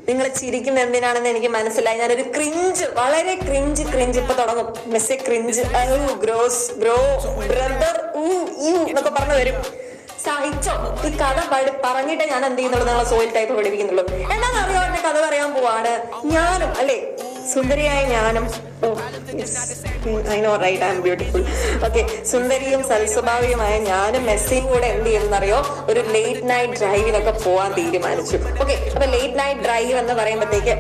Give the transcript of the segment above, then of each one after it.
നിങ്ങൾ ചിരിക്കുന്ന എന്തിനാണെന്ന് എനിക്ക് മനസ്സിലായി. ഞാനൊരു ക്രിഞ്ച്, വളരെ ക്രിഞ്ച് ഇപ്പൊ തുടങ്ങും. Messi cringe, gross, bro, brother, എന്നൊക്കെ പറഞ്ഞു വരും. സഹിച്ചോ? ഈ കഥ പറഞ്ഞിട്ട് ഞാൻ എന്ത് ചെയ്യുന്നുള്ളൂ, നിങ്ങളെ സോയിൽ ടൈപ്പ് പഠിപ്പിക്കുന്നുള്ളൂ. എന്താണെന്നറിയോ, എന്റെ കഥ പറയാൻ പോവാണ്. ഞാനും അല്ലെ, സുന്ദരിയായ ഞാനും, സുന്ദരിയും സൽസ്വഭാവിയുമായ ഞാനും മെസ്സിയും കൂടെ എന്ത് ചെയ്യുന്നറിയോ, ഒരു ലേറ്റ് നൈറ്റ് ഡ്രൈവിനൊക്കെ പോവാൻ തീരുമാനിച്ചു. ഓക്കെ, അപ്പൊ ലേറ്റ് നൈറ്റ് ഡ്രൈവ് എന്ന് പറയുമ്പോഴത്തേക്ക്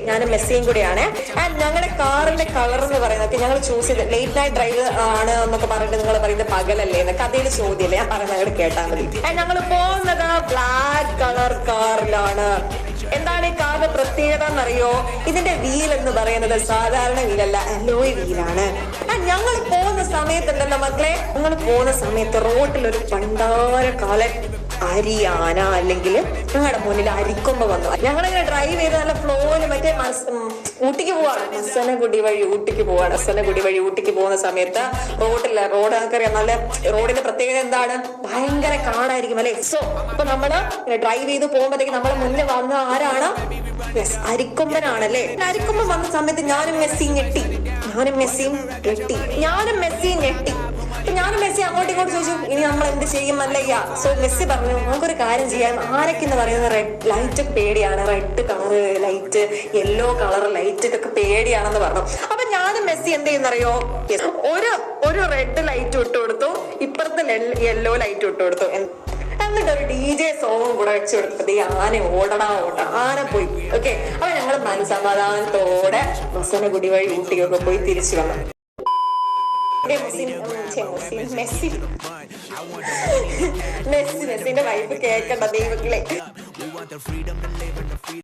ഞാനും മെസ്സിയും കൂടെയാണ്. ആൻഡ് ഞങ്ങളുടെ കാറിന്റെ കളർ എന്ന് പറയുന്നത് ഞങ്ങൾ ചൂസ് ചെയ്ത് ലേറ്റ് നൈറ്റ് ഡ്രൈവ് ആണ് എന്നൊക്കെ പറഞ്ഞിട്ട് നിങ്ങൾ പറയുന്നത് പകലല്ലേ എന്ന് കഥയിൽ ചോദ്യമല്ലേ, ഞാൻ പറയുന്നത് അങ്ങോട്ട് കേട്ടാൽ മതി. ആൻഡ് ഞങ്ങൾ പോകുന്നത് ബ്ലാക്ക് കളർ കാറിലാണ്. എന്താണ് ഈ കാറിന്റെ പ്രത്യേകത എന്നറിയോ? ഇതിന്റെ വീൽ എന്ന് പറയുന്നത് സാധാരണ വീലല്ല, അലോയ് വീലാണ്. ഞങ്ങൾ പോകുന്ന സമയത്തുണ്ടല്ലോ മക്കളെ, ഞങ്ങൾ പോകുന്ന സമയത്ത് റോഡിൽ ഒരു പണ്ടാരക്കാലൻ അരിയാന അല്ലെങ്കിൽ ഞങ്ങളുടെ മുന്നിൽ അരിക്കൊമ്പ വന്നു. ഞങ്ങളിങ്ങനെ ഡ്രൈവ് ചെയ്ത് നല്ല ഫ്ലോയില് മറ്റേ ഊട്ടിക്ക് പോവാണ്, മസനഗുഡി വഴി ഊട്ടിക്ക് പോവാണ്. മസനഗുഡി വഴി ഊട്ടിക്ക് പോകുന്ന സമയത്ത് റോഡ് നമുക്കറിയാം, നല്ല റോഡിന്റെ പ്രത്യേകത എന്താണ്, ഭയങ്കര കാടായിരിക്കും അല്ലെ. സോ ഇപ്പൊ നമ്മള് ഡ്രൈവ് ചെയ്ത് പോകുമ്പോഴത്തേക്ക് നമ്മളെ മുന്നിൽ വന്ന ആരാണ്? അരിക്കൊമ്പനാണല്ലേ. അരിക്കൊമ്പൻ വന്ന സമയത്ത് ഞാനും മെസ്സിയും ഞെട്ടി. ഞാനും മെസ്സിയും ഞെട്ടി. ഞാനും മെസ്സി അങ്ങോട്ടും ഇങ്ങോട്ട് ചോദിച്ചു, ഇനി നമ്മൾ എന്ത് ചെയ്യും അല്ലയ്യ. സോ മെസ്സി പറഞ്ഞു, നമുക്കൊരു കാര്യം ചെയ്യാം. ആരൊക്കെ എന്ന് പറയുന്നത് റെഡ് ലൈറ്റ് ഒക്കെ പേടിയാണ്, red colour light, yellow colour light ഒക്കെ പേടിയാണെന്ന് പറഞ്ഞു. അപ്പൊ ഞാനും മെസ്സി എന്ത് ചെയ്യുന്നറിയോ, ഒരു റെഡ് ലൈറ്റ് ഇട്ട് കൊടുത്തു, ഇപ്പുറത്തെ യെല്ലോ ലൈറ്റ് ഇട്ട് കൊടുത്തു. എന്നിട്ട് ഒരു DJ സോങ്ങും കൂടെ വെച്ച് കൊടുത്തത് ആന പോയി. ഓക്കെ, അപ്പൊ ഞങ്ങൾ മനസ്സമാധാനത്തോടെ മസനഗുഡി വഴി ഊട്ടിക്കൊക്കെ പോയി തിരിച്ചു വന്നു. മെസ്സിന്റെ വൈഫ് കേൾക്കണ്ട ദൈവങ്ങളെ.